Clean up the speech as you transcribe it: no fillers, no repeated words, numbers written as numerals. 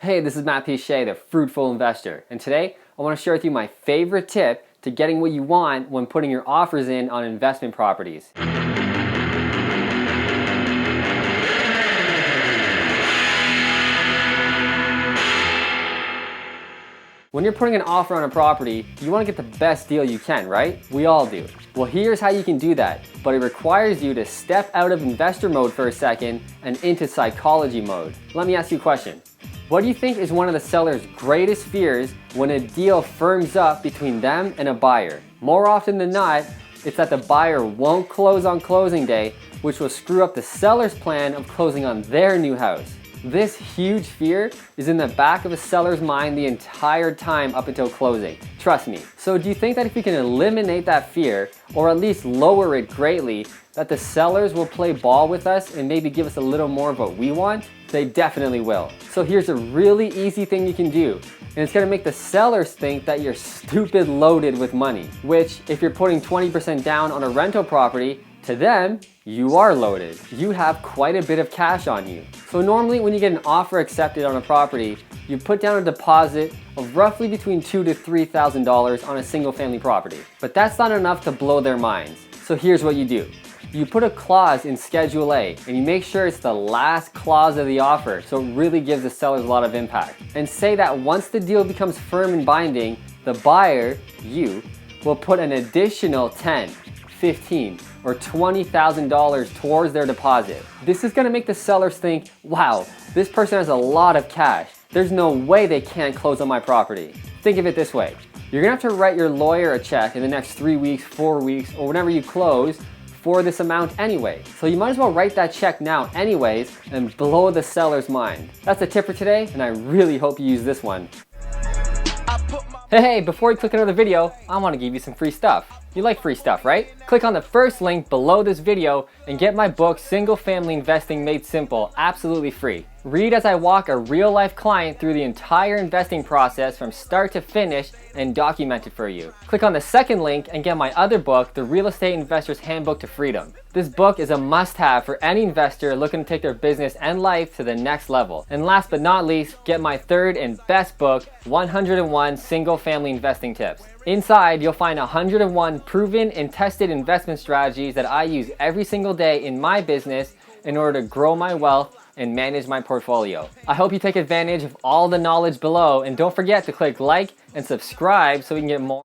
Hey, this is Piche, the Fruitful Investor, and today I want to share with you my favorite tip to getting what you want when putting your offers in on investment properties. When you're putting an offer on a property, you want to get the best deal you can, right? We all do. Well, here's how you can do that, but it requires you to step out of investor mode for a second and into psychology mode. Let me ask you a question. What do you think is one of the seller's greatest fears when a deal firms up between them and a buyer? More often than not, it's that the buyer won't close on closing day, which will screw up the seller's plan of closing on their new house. This huge fear is in the back of a seller's mind the entire time up until closing. Trust me. So do you think that if we can eliminate that fear, or at least lower it greatly, that the sellers will play ball with us and maybe give us a little more of what we want? They definitely will. So here's a really easy thing you can do, and it's gonna make the sellers think that you're stupid loaded with money, which if you're putting 20% down on a rental property, to them, you are loaded. You have quite a bit of cash on you. So normally when you get an offer accepted on a property, you put down a deposit of roughly between $2,000 to $3,000 on a single family property. But that's not enough to blow their minds. So here's what you do. You put a clause in Schedule A and you make sure it's the last clause of the offer so it really gives the sellers a lot of impact. And say that once the deal becomes firm and binding, the buyer, you, will put an additional $10,000, $15,000, or $20,000 towards their deposit. This is gonna make the sellers think, wow, this person has a lot of cash. There's no way they can't close on my property. Think of it this way. You're gonna have to write your lawyer a check in the next 3 weeks, 4 weeks, or whenever you close for this amount anyway. So you might as well write that check now anyways and blow the seller's mind. That's a tip for today, and I really hope you use this one. Hey, before you click another video, I want to give you some free stuff. You like free stuff, right? Click on the first link below this video and get my book, Single Family Investing Made Simple, absolutely free. Read as I walk a real-life client through the entire investing process from start to finish and document it for you. Click on the second link and get my other book, The Real Estate Investor's Handbook to Freedom. This book is a must-have for any investor looking to take their business and life to the next level. And last but not least, get my third and best book, 101 Single Family Investing Tips. Inside, you'll find 101 proven and tested investment strategies that I use every single day in my business in order to grow my wealth and manage my portfolio. I hope you take advantage of all the knowledge below, and don't forget to click like and subscribe so we can get more.